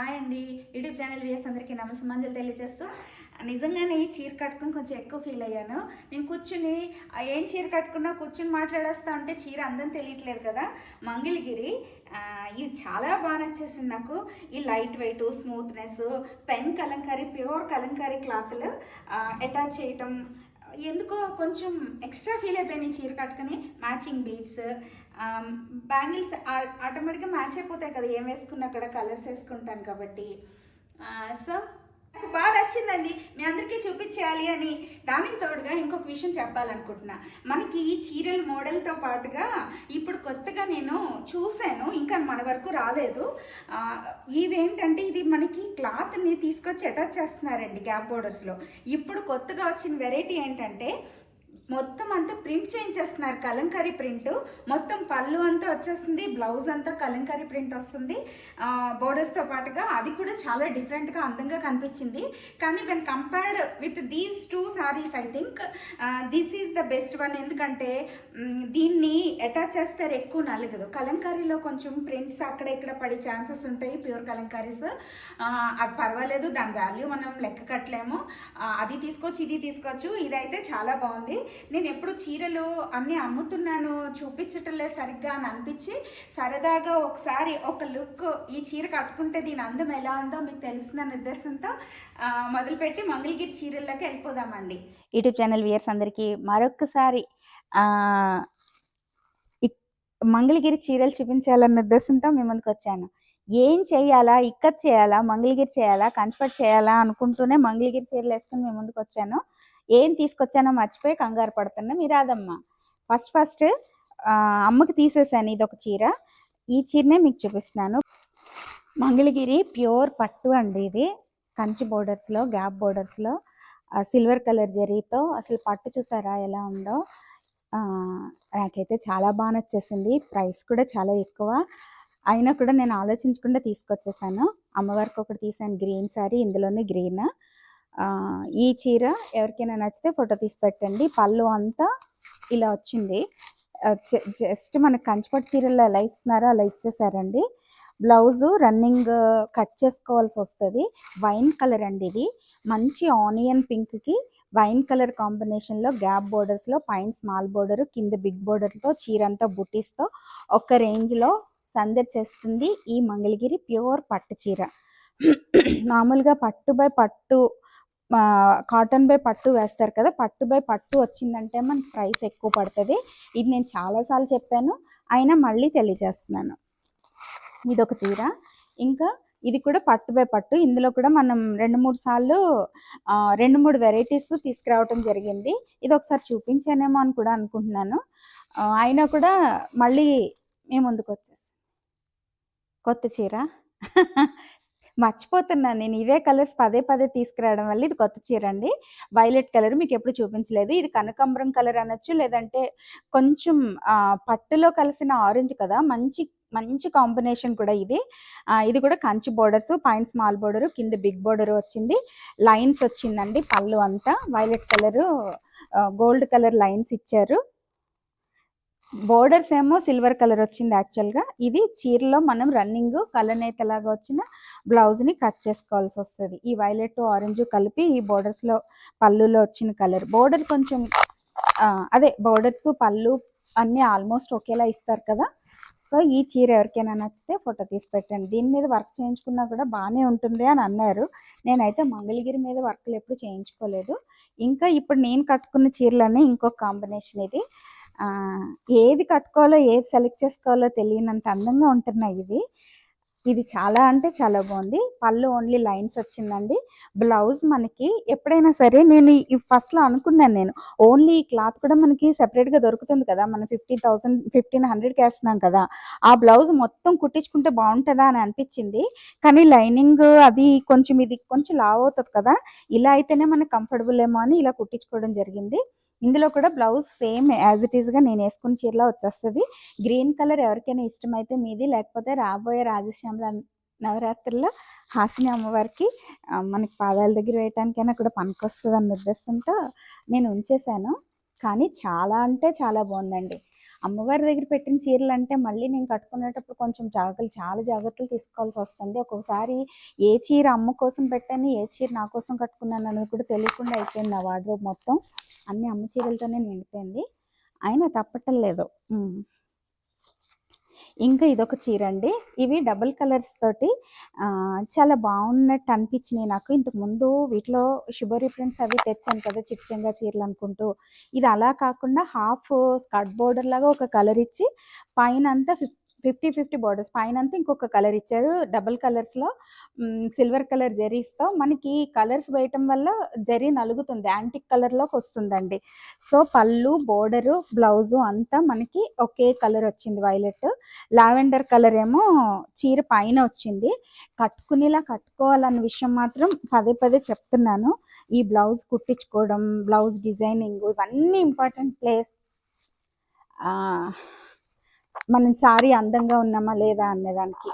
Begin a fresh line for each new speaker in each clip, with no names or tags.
Hi అండి. YouTube channel viewers అందరికీ నమస్కారాలు తెలియజేస్తూ నిజంగానే ఈ చీర కట్టుకుని కొంచెం ఎక్కువ ఫీల్ అయ్యాను. నేను కూర్చుని ఏం చీర కట్టుకున్నా కూర్చుని మాట్లాడేస్తా ఉంటే చీర అందం తెలియట్లేదు కదా. మంగళగిరి ఇది చాలా బాగా నచ్చేసింది నాకు. ఈ light weight, smoothness, pen Kalamkari, pure Kalamkari క్లాత్లు అటాచ్ చేయటం ఎందుకో కొంచెం ఎక్స్ట్రా ఫీల్ అయిపోయినాయి. చీర కట్టుకుని మ్యాచింగ్ బీడ్స్, బ్యాంగిల్స్ ఆటోమేటిక్గా మ్యాచ్ అయిపోతాయి కదా, ఏం వేసుకున్నా కూడా కలర్స్ వేసుకుంటాను కాబట్టి. సో బాగా నచ్చిందండి, మీ అందరికీ చూపించేయాలి అని. దానికి తోడుగా ఇంకొక విషయం చెప్పాలనుకుంటున్నా. మనకి ఈ చీరల మోడల్తో పాటుగా ఇప్పుడు కొత్తగా నేను చూశాను, ఇంకా మన వరకు రాలేదు. ఇవేంటంటే ఇది మనకి క్లాత్ని తీసుకొచ్చి అటాచ్ చేస్తున్నారండి గ్యాప్ బోర్డర్స్లో. ఇప్పుడు కొత్తగా వచ్చిన వెరైటీ ఏంటంటే మొత్తం అంతా ప్రింట్ చేయించేస్తున్నారు, కలంకారీ ప్రింట్. మొత్తం పళ్ళు అంతా వచ్చేస్తుంది, బ్లౌజ్ అంతా కలంకారీ ప్రింట్ వస్తుంది బోర్డర్స్తో పాటుగా. అది కూడా చాలా డిఫరెంట్గా అందంగా కనిపించింది. కానీ when compared with these two saris I think this is the best one. ఎందుకంటే దీన్ని అటాచ్ చేస్తారు, ఎక్కువ నలగదు. కలంకారీలో కొంచెం ప్రింట్స్ అక్కడ ఇక్కడ పడే ఛాన్సెస్ ఉంటాయి, ప్యూర్ కలంకారీస్. అది పర్వాలేదు, దాని వాల్యూ మనం లెక్క కట్టలేము. అది తీసుకోవచ్చు, ఇది తీసుకోవచ్చు. ఇదైతే చాలా బాగుంది. నేను ఎప్పుడు చీరలు అన్నీ అమ్ముతున్నాను, చూపించటం లేదు సరిగ్గా అని అనిపించి సరదాగా ఒకసారి ఒక లుక్ ఈ చీర కట్టుకుంటే దీని అందం ఎలా ఉందో మీకు తెలుస్తుందన్న ఉద్దేశంతో మొదలుపెట్టి మంగళగిరి చీరల్లోకి వెళ్ళిపోదామండి. యూట్యూబ్ ఛానల్ వ్యూయర్స్ అందరికీ మరొకసారి మంగళగిరి చీరలు చూపించాలన్న ఉద్దేశంతో మీ ముందుకు వచ్చాను. ఏం చేయాలా, ఇక్కత్ చేయాలా, మంగళగిరి చేయాలా, కంచిపట్టు చేయాలా అనుకుంటూనే మంగళగిరి చీరలు వేసుకుని మీ ముందుకు వచ్చాను. ఏం తీసుకొచ్చానో మర్చిపోయి కంగారు పడుతున్నా. మీరు రాదమ్మా. ఫస్ట్ అమ్మకి తీసేసాను ఇదొక చీర. ఈ చీరనే మీకు చూపిస్తున్నాను. మంగళగిరి ప్యూర్ పట్టు అండి. ఇది కంచి బోర్డర్స్లో, గ్యాప్ బోర్డర్స్లో సిల్వర్ కలర్ జరీతో అసలు పట్టు చూసారా ఎలా ఉందో. నాకైతే చాలా బాగా నచ్చేసింది. ప్రైస్ కూడా చాలా ఎక్కువ అయినా కూడా నేను ఆలోచించకుండా తీసుకొచ్చేసాను. అమ్మవారికి ఒకటి తీసాను గ్రీన్ శారీ, ఇందులోనే గ్రీన్. ఈ చీర ఎవరికైనా నచ్చితే ఫోటో తీసి పెట్టండి. పళ్ళు అంతా ఇలా వచ్చింది. జస్ట్ మనకు కంచిపట్టు చీరల్లో ఎలా ఇస్తున్నారో అలా ఇచ్చేసారండి. బ్లౌజు రన్నింగ్ కట్ చేసుకోవాల్సి వస్తుంది. వైన్ కలర్ అండి ఇది. మంచి ఆనియన్ పింక్కి వైన్ కలర్ కాంబినేషన్లో గ్యాప్ బోర్డర్స్లో పైన స్మాల్ బోర్డర్, కింద బిగ్ బోర్డర్తో చీర అంతా బుటీస్తో ఒక రేంజ్లో సందడి చేస్తుంది ఈ మంగళగిరి ప్యూర్ పట్టు చీర. మామూలుగా పట్టు బై పట్టు, కాటన్ బై పట్టు వేస్తారు కదా, పట్టు బై పట్టు వచ్చిందంటే మనకి ప్రైస్ ఎక్కువ పడుతుంది. ఇది నేను చాలాసార్లు చెప్పాను, అయినా మళ్ళీ తెలియజేస్తున్నాను. ఇదొక చీర. ఇంకా ఇది కూడా పట్టు బై పట్టు. ఇందులో కూడా మనం 2-3 సార్లు 2-3 వెరైటీస్ తీసుకురావటం జరిగింది. ఇది ఒకసారి చూపించానేమో అని కూడా అనుకుంటున్నాను. అయినా కూడా మళ్ళీ మేము ముందుకు వచ్చేసి కొత్త చీర మర్చిపోతున్నాను నేను. ఇవే కలర్స్ పదే పదే తీసుకురావడం వల్ల ఇది కొత్త చీర అండి. వైలెట్ కలర్ మీకు ఎప్పుడు చూపించలేదు. ఇది కనకాంబరం కలర్ అనొచ్చు, లేదంటే కొంచెం పట్టులో కలిసిన ఆరెంజ్ కదా, మంచి మంచి కాంబినేషన్ కూడా ఇది. ఇది కూడా కంచి బోర్డర్స్, పైన స్మాల్ బోర్డర్, కింద బిగ్ బోర్డర్ వచ్చింది. లైన్స్ వచ్చిందండి. పళ్ళు అంతా violet colour, gold colour lines ఇచ్చారు. బోర్డర్స్ ఏమో సిల్వర్ కలర్ వచ్చింది. యాక్చువల్గా ఇది చీరలో మనం రన్నింగ్ కలనేతలాగా వచ్చిన బ్లౌజ్ని కట్ చేసుకోవాల్సి వస్తుంది. ఈ వైలెట్ ఆరెంజ్ కలిపి ఈ బోర్డర్స్లో పళ్ళులో వచ్చిన కలర్. బోర్డర్ కొంచెం అదే బోర్డర్స్ పళ్ళు అన్నీ ఆల్మోస్ట్ ఒకేలా ఇస్తారు కదా. సో ఈ చీర ఎవరికైనా నచ్చితే ఫోటో తీసి పెట్టండి. దీని మీద వర్క్ చేయించుకున్నా కూడా బాగానే ఉంటుంది అని అన్నారు. నేనైతే మంగళగిరి మీద వర్క్లు ఎప్పుడు చేయించుకోలేదు. ఇంకా ఇప్పుడు నేను కట్టుకున్న చీరలనే ఇంకొక కాంబినేషన్ ఇది. ఏది కట్టుకోవాలో, ఏది సెలెక్ట్ చేసుకోవాలో తెలియనంత అందంగా ఉంటున్నాయి ఇవి. ఇది చాలా అంటే చాలా బాగుంది. పళ్ళు ఓన్లీ లైన్స్ వచ్చిందండి. బ్లౌజ్ మనకి ఎప్పుడైనా సరే నేను ఫస్ట్లో అనుకున్నాను, నేను ఓన్లీ ఈ క్లాత్ కూడా మనకి సెపరేట్గా దొరుకుతుంది కదా, మనం 50,000 1,500కి వేస్తున్నాం కదా, ఆ బ్లౌజ్ మొత్తం కుట్టించుకుంటే బాగుంటుందా అని అనిపించింది. కానీ లైనింగ్ అది కొంచెం, ఇది కొంచెం లావ్ అవుతుంది కదా, ఇలా అయితేనే మనకు కంఫర్టబుల్ ఏమో అని ఇలా కుట్టించుకోవడం జరిగింది. ఇందులో కూడా బ్లౌజ్ సేమ్ యాజ్ ఇట్ ఈస్గా నేను వేసుకున్న చీరలో వచ్చేస్తుంది. గ్రీన్ కలర్ ఎవరికైనా ఇష్టమైతే మీది, లేకపోతే రాబోయే రాజశ్యామల నవరాత్రుల్లో హాసిని అమ్మవారికి మనకి పాదాల దగ్గర వేయటానికైనా కూడా పనికొస్తుంది అన్న ఉద్దేశంతో నేను ఉంచేశాను. కానీ చాలా అంటే చాలా బాగుందండి. అమ్మవారి దగ్గర పెట్టిన చీరలు అంటే మళ్ళీ నేను కట్టుకునేటప్పుడు కొంచెం చాలా జాగ్రత్తలు తీసుకోవాల్సి వస్తుంది. ఒక్కొక్కసారి ఏ చీర అమ్మ కోసం పెట్టాను, ఏ చీర నా కోసం కట్టుకున్నాను అనేది కూడా తెలియకుండా అయిపోయింది. నా వార్డ్రోబ్ మొత్తం అన్ని అమ్మ చీరలతోనే నిండిపోయింది. అయినా తప్పటలేదు. ఇంకా ఇదొక చీర అండి. ఇవి డబుల్ కలర్స్ తోటి చాలా బాగున్నట్టు అనిపించినాయి నాకు. ఇంతకుముందు వీటిలో షిబోరి ప్రింట్స్ అవి తెచ్చాను కదా, చిట్చంగా చీరలు అనుకుంటూ. ఇది అలా కాకుండా హాఫ్ స్కర్ట్ బోర్డర్ లాగా ఒక కలర్ ఇచ్చి పైన అంతా 50-50 బోర్డర్స్, పైన అంతా ఇంకొక కలర్ ఇచ్చారు. డబుల్ కలర్స్లో సిల్వర్ కలర్ జరీస్తో మనకి కలర్స్ వేయటం వల్ల జరీ నలుగుతుంది, యాంటిక్ కలర్లోకి వస్తుందండి. సో పళ్ళు, బోర్డరు, బ్లౌజు అంతా మనకి ఒకే కలర్ వచ్చింది, వైలెట్. లావెండర్ కలర్ ఏమో చీర పైన వచ్చింది. కట్టుకునేలా కట్టుకోవాలన్న విషయం మాత్రం పదే పదే చెప్తున్నాను. ఈ బ్లౌజ్ కుట్టించుకోవడం, బ్లౌజ్ డిజైనింగ్ ఇవన్నీ ఇంపార్టెంట్ ప్లేస్. మనం సారీ అందంగా ఉన్నామా లేదా అనేదానికి.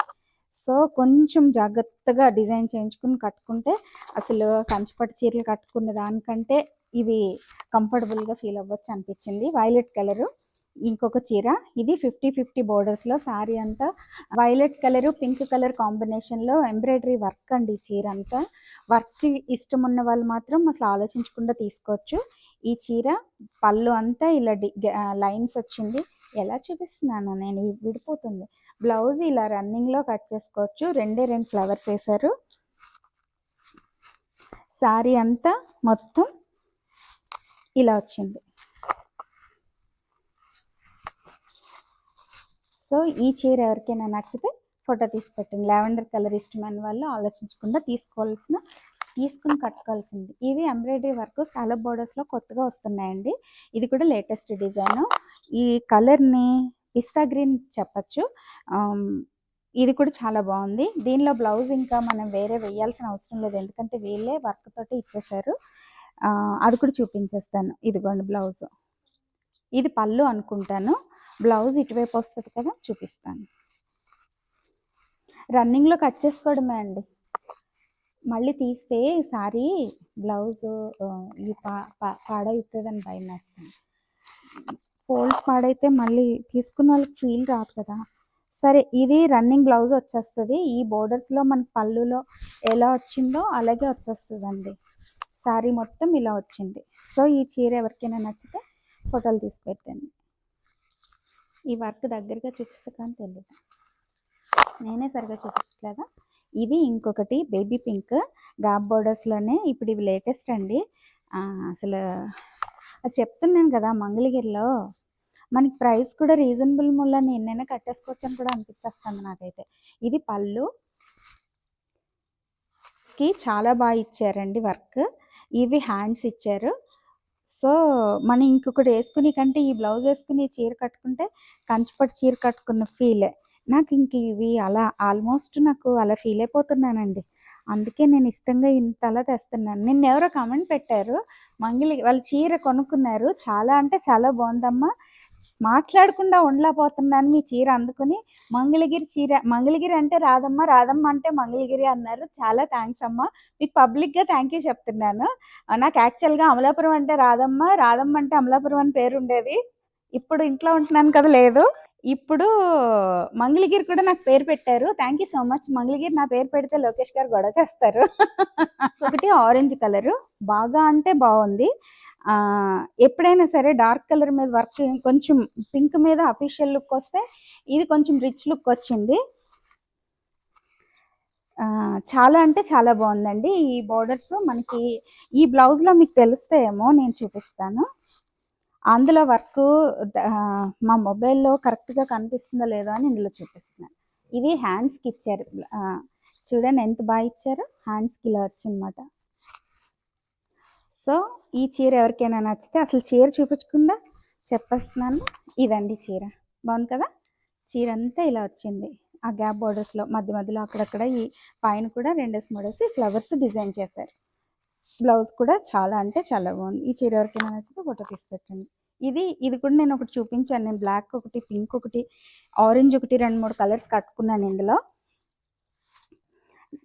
సో కొంచెం జాగ్రత్తగా డిజైన్ చేయించుకుని కట్టుకుంటే అసలు కంచిపట్టు చీరలు కట్టుకున్న దానికంటే ఇవి కంఫర్టబుల్గా ఫీల్ అవ్వచ్చు అనిపించింది. వైలెట్ కలరు ఇంకొక చీర. ఇది 50-50 బోర్డర్స్లో శారీ అంతా వైలెట్ కలరు, పింక్ కలర్ కాంబినేషన్లో ఎంబ్రాయిడరీ వర్క్ అండి. ఈ చీర అంతా వర్క్ ఇష్టం ఉన్న వాళ్ళు మాత్రం అసలు ఆలోచించకుండా తీసుకోవచ్చు. ఈ చీర పళ్ళు అంతా ఇలా లైన్స్ వచ్చింది. ఎలా చూపిస్తున్నాను నేను, విడిపోతుంది. బ్లౌజ్ ఇలా రన్నింగ్లో కట్ చేసుకోవచ్చు. 2 ఫ్లవర్స్ వేశారు. శారీ అంతా మొత్తం ఇలా వచ్చింది. సో ఈ చీర ఎవరికైనా నచ్చితే ఫోటో తీసి పెట్టండి. లావెండర్ కలర్ ఇష్టమైన వాళ్ళు ఆలోచించకుండా తీసుకుని కట్టుకోవాల్సింది. ఇది ఎంబ్రాయిడరీ వర్క్ స్కాలప్ బోర్డర్స్లో కొత్తగా వస్తున్నాయండి. ఇది కూడా లేటెస్ట్ డిజైన్. ఈ కలర్ని పిస్తా గ్రీన్ చెప్పచ్చు. ఇది కూడా చాలా బాగుంది. దీనిలో బ్లౌజ్ ఇంకా మనం వేరే వేయాల్సిన అవసరం లేదు, ఎందుకంటే వీళ్ళే వర్క్ తోటి ఇచ్చేసారు. అది కూడా చూపించేస్తాను. ఇదిగోండి బ్లౌజ్. ఇది పళ్ళు అనుకుంటాను. బ్లౌజ్ ఇటువైపు వస్తుంది కదా, చూపిస్తాను. రన్నింగ్లో కట్ చేసుకోవడమే అండి. మళ్ళీ తీస్తే సారీ బ్లౌజు ఈ పాడవుతుందని భయం వేస్తాను. ఫోల్డ్స్ పాడైతే మళ్ళీ తీసుకున్న వాళ్ళకి ఫీల్ రాదు కదా. సరే, ఇది రన్నింగ్ బ్లౌజ్ వచ్చేస్తుంది. ఈ బోర్డర్స్లో మనకి పళ్ళులో ఎలా వచ్చిందో అలాగే వచ్చేస్తుందండి. సారీ మొత్తం ఇలా వచ్చింది. సో ఈ చీర ఎవరికైనా నచ్చితే ఫోటోలు తీసి పెట్టండి. ఈ వర్క్ దగ్గరగా చూపిస్తే కానీ తెలియదు, నేనే సరిగా చూపించట్లేదా. ఇది ఇంకొకటి బేబీ పింక్ గ్యాప్ బోర్డర్స్లోనే. ఇప్పుడు ఇవి లేటెస్ట్ అండి. అసలు అది చెప్తున్నాను కదా, మంగళగిరిలో మనకి ప్రైస్ కూడా రీజనబుల్ మూలని ఎన్నైనా కట్టేసుకోవచ్చు అని కూడా అనిపించేస్తుంది నాకైతే. ఇది పళ్ళుకి చాలా బాగా ఇచ్చారండి వర్క్. ఇవి హ్యాండ్స్ ఇచ్చారు. సో మనం ఇంకొకటి వేసుకుని కంటే ఈ బ్లౌజ్ వేసుకుని చీర కట్టుకుంటే కంచిపట్టు చీర కట్టుకున్న ఫీలే నాకు. ఇంక ఇవి అలా ఆల్మోస్ట్ నాకు అలా ఫీల్ అయిపోతున్నానండి. అందుకే నేను ఇష్టంగా ఇంతలా తెస్తున్నాను. నిన్న ఎవరో కామెంట్ పెట్టారు, వాళ్ళ చీర కొనుక్కున్నారు, చాలా అంటే చాలా బాగుందమ్మా, మాట్లాడకుండా ఉండలేకపోతున్నాను మీ చీర అందుకుని. మంగళగిరి అంటే రాదమ్మ, రాదమ్మ అంటే మంగళగిరి అన్నారు. చాలా థ్యాంక్స్ అమ్మ, మీకు పబ్లిక్గా థ్యాంక్ యూ చెప్తున్నాను. నాకు యాక్చువల్గా అమలాపురం అంటే రాదమ్మ, రాదమ్మ అంటే అమలాపురం అని పేరు ఉండేది. ఇప్పుడు ఇంట్లో ఉంటున్నాను కదా, లేదు. ఇప్పుడు మంగళగిరి కూడా నాకు పేరు పెట్టారు. Thank you so much. Mangalagiri నా పేరు పెడితే లోకేష్ గారు గొడవ చేస్తారు. ఒకటి ఆరెంజ్ కలరు బాగా అంటే బాగుంది. ఎప్పుడైనా సరే డార్క్ కలర్ మీద వర్క్ కొంచెం పింక్ మీద అఫీషియల్ లుక్ వస్తే ఇది కొంచెం రిచ్ లుక్ వచ్చింది. చాలా అంటే చాలా బాగుందండి. ఈ బోర్డర్స్ మనకి ఈ బ్లౌజ్లో మీకు తెలుస్తాయేమో, నేను చూపిస్తాను. అందులో వర్క్ మా మొబైల్లో కరెక్ట్గా కనిపిస్తుందో లేదో అని ఇందులో చూపిస్తున్నాను. ఇది హ్యాండ్స్కి ఇచ్చారు. చూడండి ఎంత బాగా ఇచ్చారు. హ్యాండ్స్కి ఇలా వచ్చిందన్నమాట. సో ఈ చీర ఎవరికైనా నచ్చితే, అసలు చీర చూపించకుండా చెప్పేస్తున్నాను. ఇదండి చీర, బాగుంది కదా. చీర అంతా ఇలా వచ్చింది. ఆ గ్యాప్ బోర్డర్స్లో మధ్యలో అక్కడక్కడ ఈ పైన కూడా 2-3 ఫ్లవర్స్ డిజైన్ చేశారు. బ్లౌజ్ కూడా చాలా అంటే చాలా బాగుంది. ఈ చీర ఎవరికైనా నచ్చితే ఫోటో తీసి పెట్టండి. ఇది కూడా నేను ఒకటి చూపించాను. నేను బ్లాక్ ఒకటి, పింక్ ఒకటి, ఆరెంజ్ ఒకటి, 2-3 కలర్స్ కట్టుకున్నాను ఇందులో.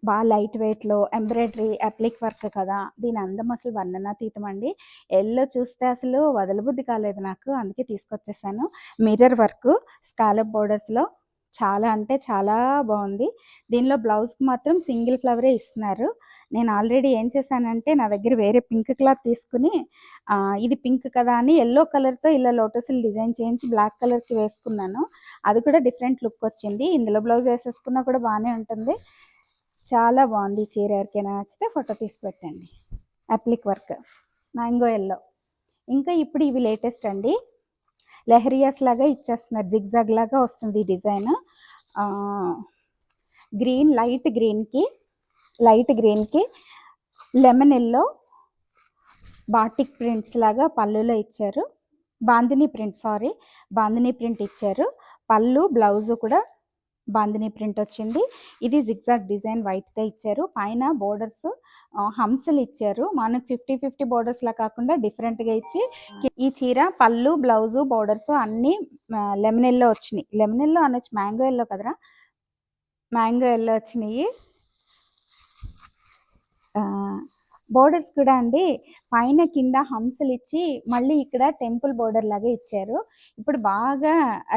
బాగా లైట్ వెయిట్లో ఎంబ్రాయిడరీ అప్లిక్ వర్క్ కదా, దీని అందం అసలు వర్ణనాతీతం అండి. ఎల్లో చూస్తే అసలు వదలబుద్ధి కాలేదు నాకు, అందుకే తీసుకొచ్చేసాను. మిర్రర్ వర్క్ స్కాలప్ బోర్డర్స్లో చాలా అంటే చాలా బాగుంది. దీనిలో బ్లౌజ్కి మాత్రం సింగిల్ ఫ్లవరే ఇస్తున్నారు. నేను ఆల్రెడీ ఏం చేశానంటే నా దగ్గర వేరే పింక్ క్లాత్ తీసుకుని ఇది పింక్ కదా అని ఎల్లో కలర్తో ఇలా లోటస్లు డిజైన్ చేయించి బ్లాక్ కలర్కి వేసుకున్నాను. అది కూడా డిఫరెంట్ లుక్ వచ్చింది. ఇందులో బ్లౌజ్ వేసేసుకున్నా కూడా బాగానే ఉంటుంది. చాలా బాగుంది చీర. ఎవరికైనా నచ్చితే ఫోటో తీసి పెట్టండి. అప్లిక్ వర్క్ మ్యాంగో ఎల్లో. ఇంకా ఇప్పుడు ఇవి లేటెస్ట్ అండి, లెహరియాస్ లాగా ఇచ్చేస్తున్నారు, జిగ్జాగ్ లాగా వస్తుంది ఈ డిజైన్. గ్రీన్ లైట్ గ్రీన్కి లెమన్ ఎల్లో బాటిక్ ప్రింట్స్ లాగా పళ్ళులో ఇచ్చారు. బాందిని ప్రింట్ ఇచ్చారు. పళ్ళు బ్లౌజ్ కూడా బాందిని ప్రింట్ వచ్చింది. ఇది జిగ్జాగ్ డిజైన్ వైట్గా ఇచ్చారు. పైన బోర్డర్స్ హంసలు ఇచ్చారు. మనకు 50-50 బోర్డర్స్ లా కాకుండా డిఫరెంట్గా ఇచ్చి ఈ చీర పళ్ళు బ్లౌజు బోర్డర్స్ అన్నీ లెమన్ ఎల్లో వచ్చినాయి. లెమన్ ఎల్లో అనొచ్చు, మ్యాంగో ఎల్లో కదరా, మ్యాంగో ఎల్లో వచ్చినాయి. బోర్డర్స్ కూడా అండి పైన కింద హంసలు ఇచ్చి మళ్ళీ ఇక్కడ టెంపుల్ బోర్డర్ లాగా ఇచ్చారు. ఇప్పుడు బాగా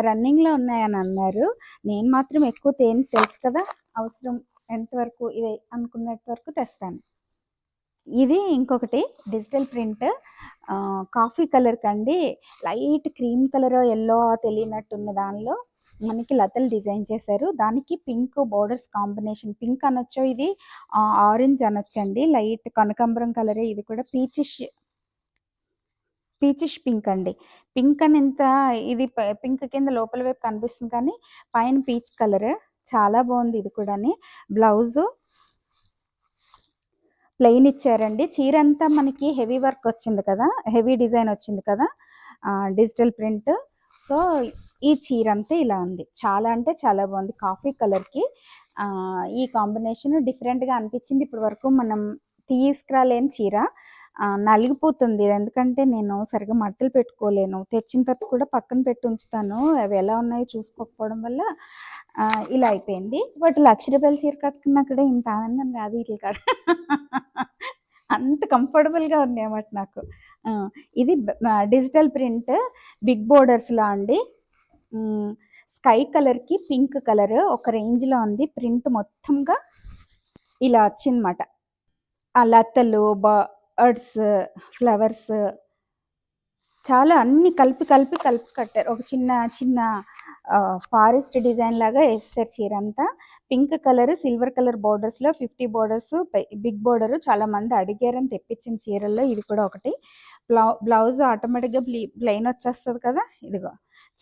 రన్నింగ్లో ఉన్నాయని అన్నారు. నేను మాత్రం ఎక్కువ తెలుసు కదా, అవసరం ఎంతవరకు ఇది అనుకున్నట్టు వరకు తెస్తాను. ఇది ఇంకొకటి డిజిటల్ ప్రింట్ కాఫీ కలర్ కండి, లైట్ క్రీమ్ కలర్ ఎల్లో తెలియనట్టున్న దానిలో మనకి లతలు డిజైన్ చేశారు. దానికి పింక్ బోర్డర్స్ కాంబినేషన్, పింక్ అనొచ్చు, ఇది ఆరెంజ్ అనొచ్చండి, లైట్ కనకాంబరం కలరే. ఇది కూడా పీచిష్ పింక్ అండి. పింక్ అని ఇంత ఇది పింక్ కింద లోపల వైపు కనిపిస్తుంది కానీ పైన పీచ్ కలర్, చాలా బాగుంది. ఇది కూడా బ్లౌజు ప్లెయిన్ ఇచ్చారండి. చీర అంతా మనకి హెవీ వర్క్ వచ్చింది కదా, హెవీ డిజైన్ వచ్చింది కదా, డిజిటల్ ప్రింట్. సో ఈ చీర అంతా ఇలా ఉంది. చాలా అంటే చాలా బాగుంది. కాఫీ కలర్కి ఈ కాంబినేషన్ డిఫరెంట్గా అనిపించింది. ఇప్పటి వరకు మనం తీసుకురాలేని చీర, నలిగిపోతుంది. ఎందుకంటే నేను సరిగా మడతలు పెట్టుకోలేను, తెచ్చిన తర్వాత కూడా పక్కన పెట్టి ఉంచుతాను, అవి ఎలా ఉన్నాయో చూసుకోకపోవడం వల్ల ఇలా అయిపోయింది. బట్ 1,00,000 రూపాయల చీర కట్టుకున్నా కూడా ఇంత ఆనందం కాదు ఇట్లా కాదు, అంత కంఫర్టబుల్గా ఉంది అన్నమాట నాకు. ఇది డిజిటల్ ప్రింట్ బిగ్ బోర్డర్స్లో అండి. స్కై కలర్కి పింక్ కలర్ ఒక రేంజ్లో ఉంది. ప్రింట్ మొత్తంగా ఇలా వచ్చిందన్నమాట. ఆ లతలు బర్డ్స్ ఫ్లవర్స్ చాలా అన్ని కలిపి కట్టారు. ఒక చిన్న ఫారెస్ట్ డిజైన్ లాగా వేస్తారు చీర అంతా. పింక్ కలర్ సిల్వర్ కలర్ బోర్డర్స్లో 50 బోర్డర్స్ బిగ్ బోర్డర్. చాలా మంది అడిగారని తెప్పించిన చీరల్లో ఇది కూడా ఒకటి. బ్లౌజ్ ఆటోమేటిక్గా ప్లెయిన్ వచ్చేస్తుంది కదా, ఇదిగో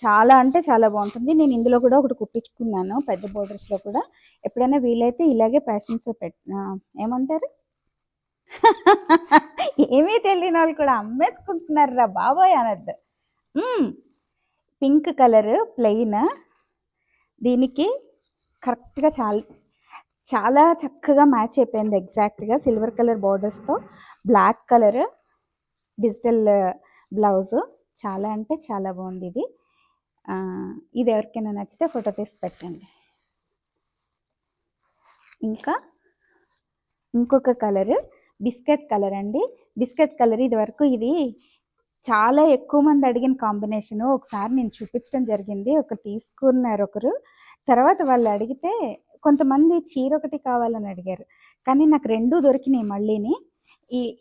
చాలా అంటే చాలా బాగుంటుంది. నేను ఇందులో కూడా ఒకటి కుట్టించుకున్నాను పెద్ద బోర్డర్స్లో కూడా. ఎప్పుడైనా వీలైతే ఇలాగే ఫ్యాషన్స్ ఏమంటారు ఏమీ తెలియని వాళ్ళు కూడా అమ్మేసుకుంటున్నారు రా బాబాయ్ అనద్దు. పింక్ కలర్ ప్లెయిన్, దీనికి కరెక్ట్గా చాలా చక్కగా మ్యాచ్ అయిపోయింది. ఎగ్జాక్ట్గా సిల్వర్ కలర్ బోర్డర్స్తో బ్లాక్ కలర్ డిజిటల్ బ్లౌజు. చాలా అంటే చాలా బాగుంది ఇది. ఇది ఎవరికైనా నచ్చితే ఫోటో తీసి పెట్టండి. ఇంకా ఇంకొక కలర్ బిస్కెట్ కలర్ అండి. బిస్కెట్ కలర్ ఇది వరకు ఇది చాలా ఎక్కువ మంది అడిగిన కాంబినేషను. ఒకసారి నేను చూపించడం జరిగింది, ఒకరు తీసుకున్నారు ఒకరు. తర్వాత వాళ్ళు అడిగితే కొంతమంది చీర ఒకటి కావాలని అడిగారు, కానీ నాకు రెండూ దొరికినాయి మళ్ళీని.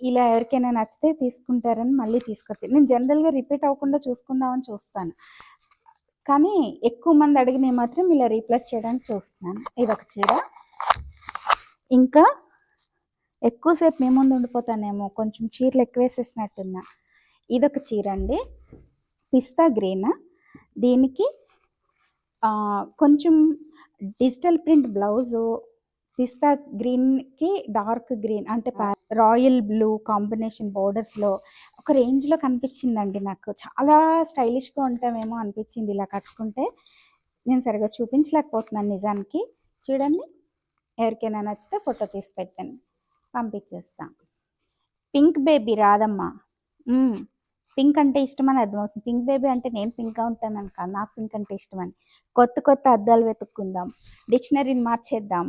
ఇలా ఎవరికైనా నచ్చితే తీసుకుంటారని మళ్ళీ తీసుకొచ్చి, నేను జనరల్గా రిపీట్ అవ్వకుండా చూసుకుందామని చూస్తాను, కానీ ఎక్కువ మంది అడిగినవి మాత్రం ఇలా రీప్లేస్ చేయడానికి చూస్తున్నాను. ఇదొక చీర. ఇంకా ఎక్కువసేపు మీ ముందు ఉండిపోతానేమో, కొంచెం చీరలు ఎక్కువ వేసేసినట్టున్నా. ఇదొక చీర అండి, పిస్తా గ్రీన్. దీనికి కొంచెం డిజిటల్ ప్రింట్ బ్లౌజు, పిస్తా గ్రీన్కి డార్క్ గ్రీన్ అంటే రాయల్ బ్లూ కాంబినేషన్ బోర్డర్స్లో ఒక రేంజ్లో కనిపించిందండి. నాకు చాలా స్టైలిష్గా ఉంటామేమో అనిపించింది ఇలా కట్టుకుంటే. నేను సరిగా చూపించలేకపోతున్నాను నిజానికి. చూడండి, ఎవరికైనా నచ్చితే ఫోటో తీసి పెట్టండి, పంపించేస్తాను. పింక్ బేబీ రాదమ్మా. పింక్ అంటే ఇష్టమని అర్థమవుతుంది. పింక్ బేబీ అంటే నేను పింక్గా ఉంటానని కాదు, నాకు పింక్ అంటే ఇష్టమని. కొత్త అద్దాలు వెతుక్కుందాం, డిక్షనరీని మార్చేద్దాం,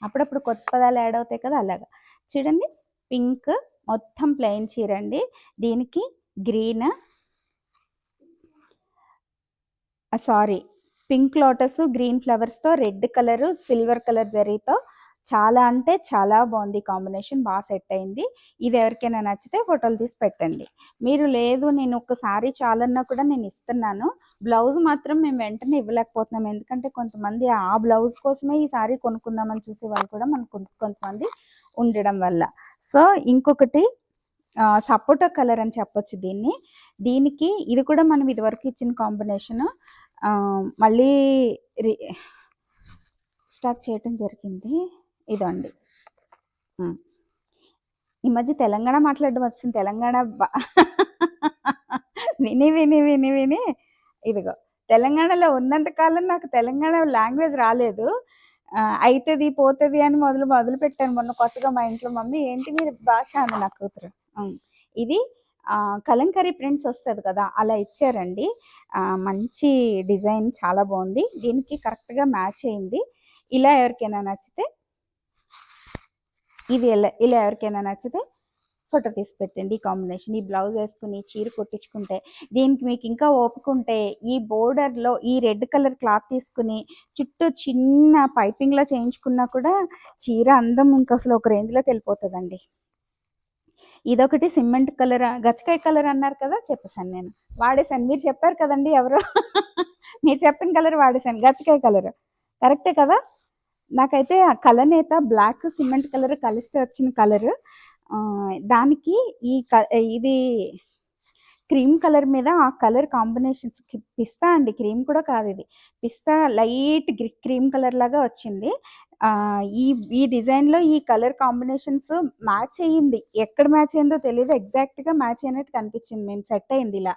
అప్పుడప్పుడు కొత్త పదాలు యాడ్ అవుతాయి కదా, అలాగా. చూడండి, పింక్ మొత్తం ప్లెయిన్ చీర అండి. దీనికి green, sari, pink lotus green ఫ్లవర్స్తో, రెడ్ కలర్ సిల్వర్ కలర్ జరీతో చాలా అంటే చాలా బాగుంది కాంబినేషన్, బాగా సెట్ అయింది. ఇది ఎవరికైనా నచ్చితే ఫోటోలు తీసి పెట్టండి. మీరు లేదు నేను ఒక్కసారి చాలన్నా కూడా నేను ఇస్తున్నాను. బ్లౌజ్ మాత్రం మేము వెంటనే ఇవ్వలేకపోతున్నాం, ఎందుకంటే కొంతమంది ఆ బ్లౌజ్ కోసమే ఈ సారీ కొనుక్కుందామని చూసే వాళ్ళు కూడా మనకు కొంతమంది ఉండడం వల్ల. సో ఇంకొకటి సపోటా కలర్ అని చెప్పొచ్చు దీన్ని. దీనికి ఇది కూడా మనం ఇదివరకు ఇచ్చిన కాంబినేషను మళ్ళీ స్టార్ట్ చేయటం జరిగింది. ఇదండి, ఈ మధ్య తెలంగాణ మాట్లాడడం వచ్చింది. తెలంగాణ విని విని విని విని ఇదిగో, తెలంగాణలో ఉన్నంతకాలం నాకు తెలంగాణ లాంగ్వేజ్ రాలేదు. అవుతుంది పోతుంది అని మొదలు పెట్టాను మొన్న కొత్తగా. మా ఇంట్లో మమ్మీ ఏంటి మీరు భాష అని నా కూతురు. ఇది కలంకరీ ప్రింట్స్ వస్తుంది కదా, అలా ఇచ్చారండి. మంచి డిజైన్, చాలా బాగుంది. దీనికి కరెక్ట్గా మ్యాచ్ అయింది. ఇలా ఎవరికైనా నచ్చితే ఇలా ఎవరికైనా నచ్చితే ఫోటో తీసి పెట్టండి. ఈ కాంబినేషన్, ఈ బ్లౌజ్ వేసుకుని చీర కుట్టించుకుంటే, దీనికి మీకు ఇంకా ఓపుకుంటే ఈ బోర్డర్లో ఈ రెడ్ కలర్ క్లాత్ తీసుకుని చుట్టూ చిన్న పైపింగ్లో చేయించుకున్నా కూడా చీర అందం ఇంకా అసలు ఒక రేంజ్లోకి వెళ్ళిపోతుందండి. ఇదొకటి సిమెంట్ కలర్, గచ్చకాయ కలర్ అన్నారు కదా, చెప్పేసాను నేను, వాడేసాను. మీరు చెప్పారు కదండి ఎవరో మీరు చెప్పిన కలర్ వాడేసాను, గచ్చకాయ కలర్. కరెక్టే కదా. నాకైతే ఆ కలనేత బ్లాక్ సిమెంట్ కలర్ కలిస్తే వచ్చిన కలర్. దానికి ఇది క్రీమ్ కలర్ మీద ఆ కలర్ కాంబినేషన్స్, పిస్తా అండి, క్రీమ్ కూడా కాదు, ఇది పిస్తా లైట్ క్రీమ్ కలర్ లాగా వచ్చింది. ఈ డిజైన్లో ఈ కలర్ కాంబినేషన్స్ మ్యాచ్ అయ్యింది. ఎక్కడ మ్యాచ్ అయిందో తెలియదు, ఎగ్జాక్ట్గా మ్యాచ్ అయినట్టు కనిపించింది, మేము సెట్ అయింది ఇలా.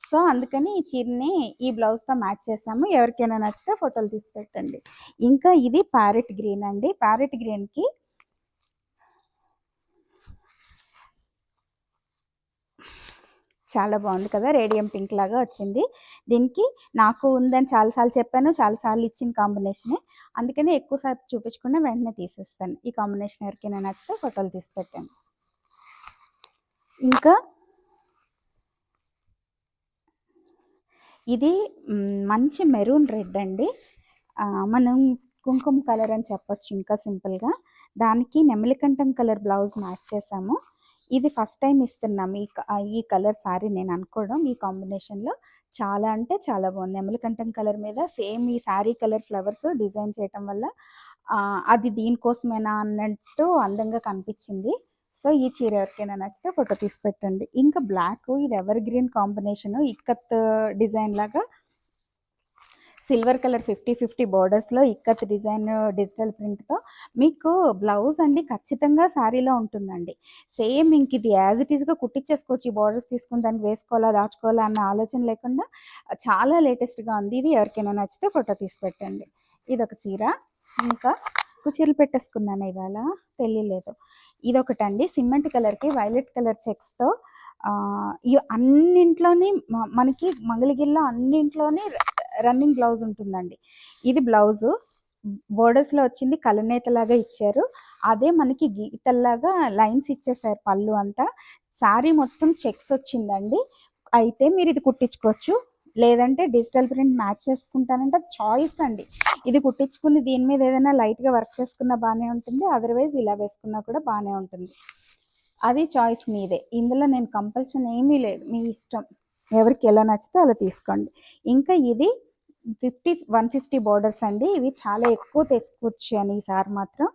సో అందుకని ఈ చీరని ఈ బ్లౌజ్తో మ్యాచ్ చేసాము. ఎవరికైనా నచ్చితే ఫోటోలు తీసి పెట్టండి. ఇంకా ఇది ప్యారెట్ గ్రీన్ అండి. ప్యారెట్ గ్రీన్కి చాలా బాగుంది కదా, రేడియం పింక్ లాగా వచ్చింది. దీనికి నాకు ఉందని చాలాసార్లు చెప్పాను, చాలాసార్లు ఇచ్చిన కాంబినేషనే, అందుకనే ఎక్కువసార్లు చూపించకుండా వెంటనే తీసేస్తాను. ఈ కాంబినేషన్ ఎవరికైనా నచ్చితే ఫోటోలు తీసి పెట్టాను. ఇంకా ఇది మంచి మెరూన్ రెడ్ అండి. మనం కుంకుమ కలర్ అని చెప్పొచ్చు ఇంకా సింపుల్గా. దానికి నెమలికంఠం కలర్ బ్లౌజ్ మ్యాచ్ చేసాము. ఇది ఫస్ట్ టైం ఇస్తున్నాము ఈ కలర్ సారీ నేను అనుకోవడం. ఈ కాంబినేషన్లో చాలా అంటే చాలా బాగుంది. నెమలికంఠం కలర్ మీద సేమ్ ఈ శారీ కలర్ ఫ్లవర్స్ డిజైన్ చేయటం వల్ల అది దీనికోసమేనా అన్నట్టు అందంగా కనిపించింది. సో ఈ చీర ఎవరికైనా నచ్చితే ఫోటో తీసి పెట్టండి. ఇంకా బ్లాక్, ఇది evergreen combination, ikat design లాగా సిల్వర్ కలర్ 50-50 బోర్డర్స్లో ఇక్కత్ డిజైన్ డిజిటల్ ప్రింట్తో మీకు బ్లౌజ్ అండి ఖచ్చితంగా శారీలో ఉంటుందండి. సేమ్ ఇంక ఇది యాజ్ ఇట్ ఈస్గా కుట్టించేసుకోవచ్చు. ఈ బోర్డర్స్ తీసుకుని దానికి వేసుకోవాలా దాచుకోవాలా అన్న ఆలోచన లేకుండా చాలా లేటెస్ట్గా ఉంది. ఇది ఎవరికైనా నచ్చితే ఫోటో తీసి పెట్టండి. ఇదొక చీర. ఇంకా చీరలు పెట్టేసుకున్నాను ఇవాళ, తెలియలేదు. ఇదొకటండి, సిమెంట్ కలర్కి వైలెట్ కలర్ చెక్స్తో. అన్నింట్లోని మనకి మంగళగిరిలో అన్నింట్లోని రన్నింగ్ బ్లౌజ్ ఉంటుందండి. ఇది బ్లౌజు బోర్డర్స్లో వచ్చింది, కలనేతలాగా ఇచ్చారు. అదే మనకి గీతల్లాగా లైన్స్ ఇచ్చేసారు పళ్ళు అంతా. శారీ మొత్తం చెక్స్ వచ్చిందండి. అయితే మీరు ఇది కుట్టించుకోవచ్చు, లేదంటే డిజిటల్ ప్రింట్ మ్యాచ్ చేసుకుంటానంటే చాయిస్ అండి. ఇది కుట్టించుకుని దీని మీద ఏదైనా లైట్గా వర్క్ చేసుకున్నా బాగానే ఉంటుంది, అదర్వైజ్ ఇలా వేసుకున్నా కూడా బాగానే ఉంటుంది. అది చాయిస్ మీదే. ఇందులో నేను కంపల్షన్ ఏమీ లేదు, మీ ఇష్టం, ఎవరికి ఎలా నచ్చితే అలా తీసుకోండి. ఇంకా ఇది 150 బోర్డర్స్ అండి. ఇవి చాలా ఎక్కువ తెచ్చుకొచ్చాను ఈసారి మాత్రం.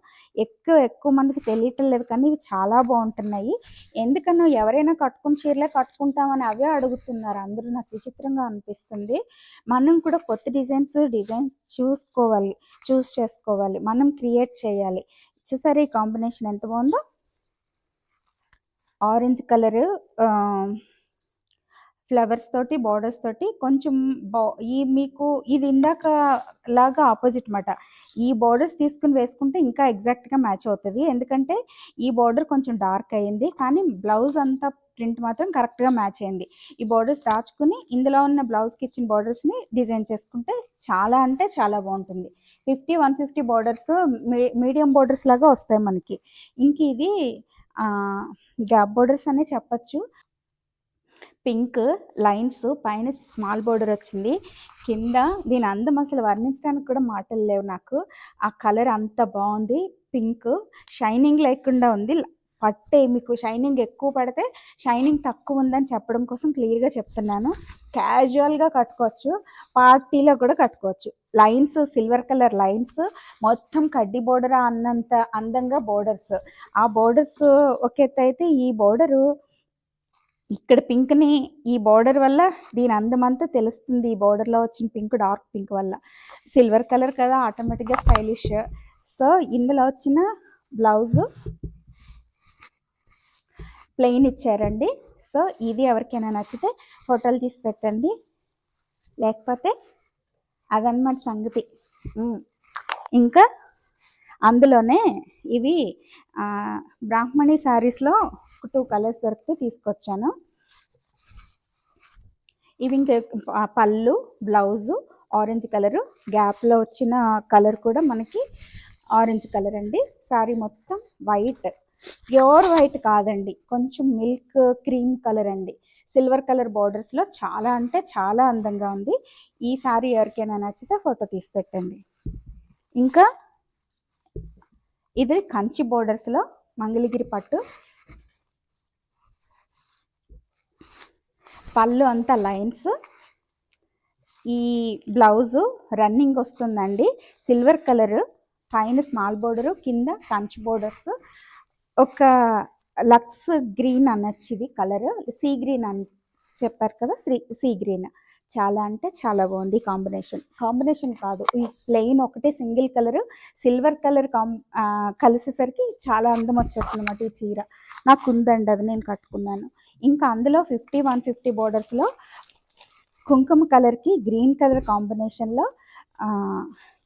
ఎక్కువ మందికి తెలియటం లేదు, కానీ ఇవి చాలా బాగుంటున్నాయి. ఎందుకన్నా ఎవరైనా కట్టుకుని చీరలే కట్టుకుంటామని అవే అడుగుతున్నారు అందరూ. నాకు విచిత్రంగా అనిపిస్తుంది. మనం కూడా కొత్త డిజైన్స్ చూస్ చేసుకోవాలి, మనం క్రియేట్ చేయాలి. చూసారా ఈ కాంబినేషన్ ఎంత బాగుందో. ఆరెంజ్ కలరు ఫ్లవర్స్ తోటి, బోర్డర్స్ తోటి కొంచెం బా ఈ మీకు ఇది ఇందాక లాగా ఆపోజిట్ మాట. ఈ బోర్డర్స్ తీసుకొని వేసుకుంటే ఇంకా ఎగ్జాక్ట్‌గా మ్యాచ్ అవుతది. ఎందుకంటే ఈ బోర్డర్ కొంచెం డార్క్ అయింది. కానీ బ్లౌజ్ అంతా ప్రింట్ మాత్రం కరెక్ట్‌గా మ్యాచ్ అయింది. ఈ బోర్డర్స్ దాచుకొని ఇందులో ఉన్న బ్లౌజ్‌కి ఇచ్చిన బోర్డర్స్‌ని డిజైన్ చేసుకుంటే చాలా అంటే చాలా బావుంటుంది. 50, 150 బోర్డర్స్ మీడియం బోర్డర్స్ లాగా వస్తాయి మనకి. ఇంక ఇది గ్యాప్ బోర్డర్స్ అనే చెప్పొచ్చు. పింక్ లైన్స్ పైన స్మాల్ బోర్డర్ వచ్చింది. కింద దీని అందం అసలు వర్ణించడానికి కూడా మాటలు లేవు నాకు. ఆ కలర్ అంత బాగుంది. పింక్ షైనింగ్ లేకుండా ఉంది. పట్టే మీకు షైనింగ్ ఎక్కువ పడితే షైనింగ్ తక్కువ ఉందని చెప్పడం కోసం క్లియర్గా చెప్తున్నాను. క్యాజువల్గా కట్టుకోవచ్చు, పార్టీలో కూడా కట్టుకోవచ్చు. లైన్స్ సిల్వర్ కలర్ లైన్స్, మొత్తం కడ్డీ బోర్డర్ అన్నంత అందంగా బోర్డర్స్. ఆ బోర్డర్స్ ఒక ఎత్తు అయితే ఈ బోర్డరు ఇక్కడ పింక్ని ఈ బార్డర్ వల్ల దీని అందమంతా తెలుస్తుంది. ఈ బార్డర్లో వచ్చిన పింక్ డార్క్ పింక్ వల్ల. సిల్వర్ కలర్ కదా ఆటోమేటిక్గా స్టైలిష్. సో ఇందులో వచ్చిన బ్లౌజ్ ప్లెయిన్ ఇచ్చారండి. సో ఇది ఎవరికైనా నచ్చితే ఫోటోలు తీసి పెట్టండి, లేకపోతే అదనమాట సంగతి. ఇంకా అందులోనే ఇవి బ్రాహ్మణి శారీస్లో 2 కలర్స్ దొరికితే తీసుకొచ్చాను. ఇవి ఇంకా పళ్ళు, బ్లౌజు ఆరెంజ్ కలరు, గ్యాప్లో వచ్చిన కలర్ కూడా మనకి ఆరెంజ్ కలర్ అండి. శారీ మొత్తం వైట్, ప్యూర్ వైట్ కాదండి, కొంచెం మిల్క్ క్రీమ్ కలర్ అండి. సిల్వర్ కలర్ బార్డర్స్లో చాలా అంటే చాలా అందంగా ఉంది. ఈ శారీ ఎవరికైనా నచ్చితే ఫోటో తీసి పెట్టండి. ఇంకా ఇది కంచి బోర్డర్స్లో మంగళగిరి పట్టు. పళ్ళు అంతా లైన్స్. ఈ బ్లౌజు రన్నింగ్ వస్తుందండి. సిల్వర్ కలర్ పైన స్మాల్ బోర్డరు, కింద కంచి బోర్డర్స్. ఒక లక్స్ గ్రీన్ అనొచ్చు, ఇది కలర్ సీ గ్రీన్ అని చెప్పారు కదా, సీ గ్రీన్. చాలా అంటే చాలా బాగుంది కాంబినేషన్ కాదు, ఈ ప్లెయిన్ ఒకటే సింగిల్ కలర్ సిల్వర్ కలర్ కలిసేసరికి చాలా అందం వచ్చేస్తుంది అన్నమాట. ఈ చీర నాకు ఉందండి, అది నేను కట్టుకున్నాను. ఇంకా అందులో 50, 150 బోర్డర్స్లో కుంకుమ కలర్కి గ్రీన్ కలర్ కాంబినేషన్లో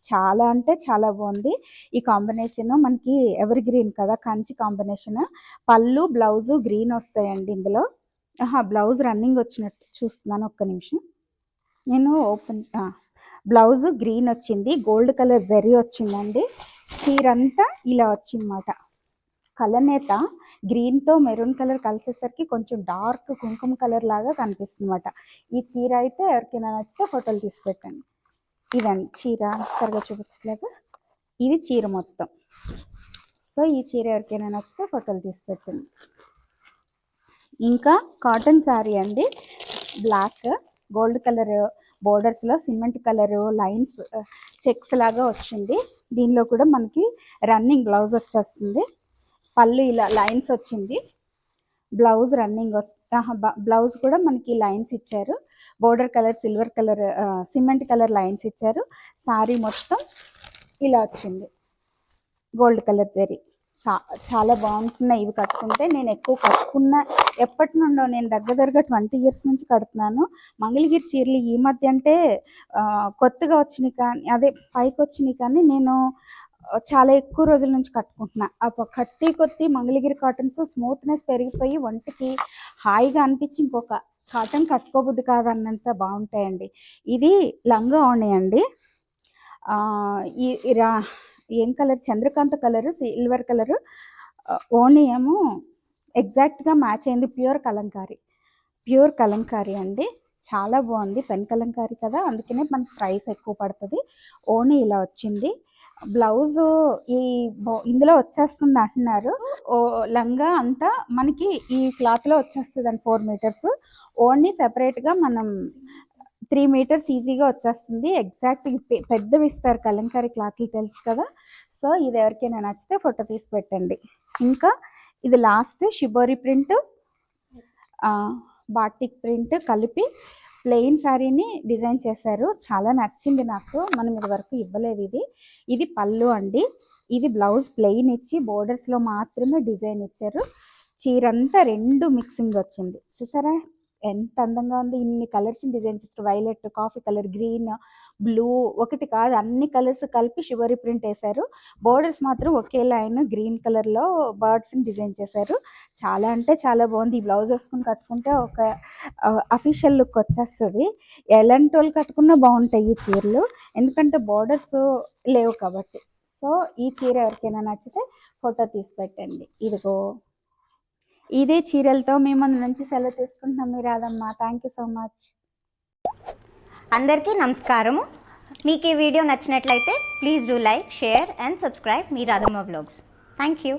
చాలా అంటే చాలా బాగుంది. ఈ కాంబినేషన్ మనకి ఎవర్ గ్రీన్ కదా, కంచి కాంబినేషన్. పళ్ళు బ్లౌజు గ్రీన్ వస్తాయండి ఇందులో. బ్లౌజ్ రన్నింగ్ వచ్చినట్టు చూస్తున్నాను, ఒక్క నిమిషం. నేను ఓపెన్ బ్లౌజ్ గ్రీన్ వచ్చింది, గోల్డ్ కలర్ జరీ వచ్చిందండి. చీరంతా ఇలా వచ్చిందన్నమాట. కలనేత గ్రీన్తో మెరూన్ కలర్ కలిసేసరికి కొంచెం డార్క్ కుంకుమ కలర్ లాగా కనిపిస్తుంది అన్నమాట. ఈ చీర అయితే ఎవరికైనా నచ్చితే ఫోటోలు తీసి పెట్టండి. ఇదండి చీర, సరిగా చూపించట్లేదు. ఇది చీర మొత్తం. సో ఈ చీర ఎవరికైనా నచ్చితే ఫోటోలు తీసి పెట్టండి. ఇంకా కాటన్ శారీ అండి, బ్లాక్ గోల్డ్ కలర్ బోర్డర్స్లో సిమెంట్ కలరు లైన్స్ చెక్స్ లాగా వచ్చింది. దీనిలో కూడా మనకి రన్నింగ్ బ్లౌజ్ వచ్చేస్తుంది. పళ్ళు ఇలా లైన్స్ వచ్చింది. బ్లౌజ్ రన్నింగ్ బ్లౌజ్ కూడా మనకి లైన్స్ ఇచ్చారు. Border colour silver colour cement colour lines ఇచ్చారు. శారీ మొత్తం ఇలా వచ్చింది, గోల్డ్ కలర్ జరీ. చాలా బాగుంటున్నాయి ఇవి కట్టుకుంటే. నేను ఎక్కువ కట్టుకున్న ఎప్పటి నుండో, నేను దగ్గర 20 years నుంచి కడుతున్నాను మంగళగిరి చీరలు. ఈ మధ్య అంటే కొత్తగా వచ్చినాయి కానీ, అదే పైకి వచ్చినాయి కానీ, నేను చాలా ఎక్కువ రోజుల నుంచి కట్టుకుంటున్నా. కట్టి కొద్ది మంగళగిరి కాటన్స్ స్మూత్నెస్ పెరిగిపోయి ఒంటికి హాయిగా అనిపించి ఇంకొక కాటన్ కట్టుకోబుద్ది కాదన్నంత బాగుంటాయండి. ఇది లంగా ఓణి అండి. ఈ ఏం కలర్, చంద్రకాంత కలరు, సిల్వర్ కలరు. ఓణి ఏమో ఎగ్జాక్ట్గా మ్యాచ్ అయింది. ప్యూర్ కలంకారీ అండి. చాలా బాగుంది. పెన్ కలంకారీ కదా, అందుకనే మనకి ప్రైస్ ఎక్కువ పడుతుంది. ఓణి ఇలా వచ్చింది. బ్లౌజు ఇందులో వచ్చేస్తుంది అంటున్నారు. లంగా అంతా మనకి ఈ క్లాత్లో వచ్చేస్తుంది అండి, 4 meters. ఓన్లీ సెపరేట్గా మనం 3 meters ఈజీగా వచ్చేస్తుంది. ఎగ్జాక్ట్ పెద్దవి ఇస్తారు కలంకారీ క్లాత్లు, తెలుసు కదా. సో ఇది ఎవరికైనా నచ్చితే ఫోటో తీసి పెట్టండి. ఇంకా ఇది last shibori print, batik print కలిపి ప్లెయిన్ శారీని డిజైన్ చేశారు. చాలా నచ్చింది నాకు, మనం ఇది వరకు ఇవ్వలేదు. ఇది పళ్ళు అండి. ఇది బ్లౌజ్ ప్లెయిన్ ఇచ్చి బోర్డర్స్లో మాత్రమే డిజైన్ ఇచ్చారు. చీరంతా 2 మిక్సింగ్ వచ్చింది, చూసారా. ఎంత అందంగా ఉంది. ఇన్ని కలర్స్ డిజైన్ చేస్తారు. Violet, coffee colour, green, blue, ఒకటి కాదు అన్ని కలర్స్ కలిపి షివరీ ప్రింట్ వేశారు. బోర్డర్స్ మాత్రం ఒకే లైన్ గ్రీన్ కలర్లో బర్డ్స్ని డిజైన్ చేశారు. చాలా అంటే చాలా బాగుంది. ఈ బ్లౌజ్ వేసుకుని కట్టుకుంటే ఒక అఫీషియల్ లుక్ వచ్చేస్తుంది. ఎలాంటి వాళ్ళు కట్టుకున్నా బాగుంటాయి ఈ చీరలు, ఎందుకంటే బోర్డర్స్ లేవు కాబట్టి. సో ఈ చీర ఎవరికైనా నచ్చితే ఫోటో తీసి పెట్టండి. ఇదిగో ఇదే చీరలతో మేము మన నుంచి సెలవు తీసుకుంటున్నాం. మీ Radhamma. Thank you so much.
అందరికీ నమస్కారము. మీకు ఈ వీడియో నచ్చినట్లయితే please do like, share and subscribe మీ రాధమ్మ వ్లాగ్స్. Thank you.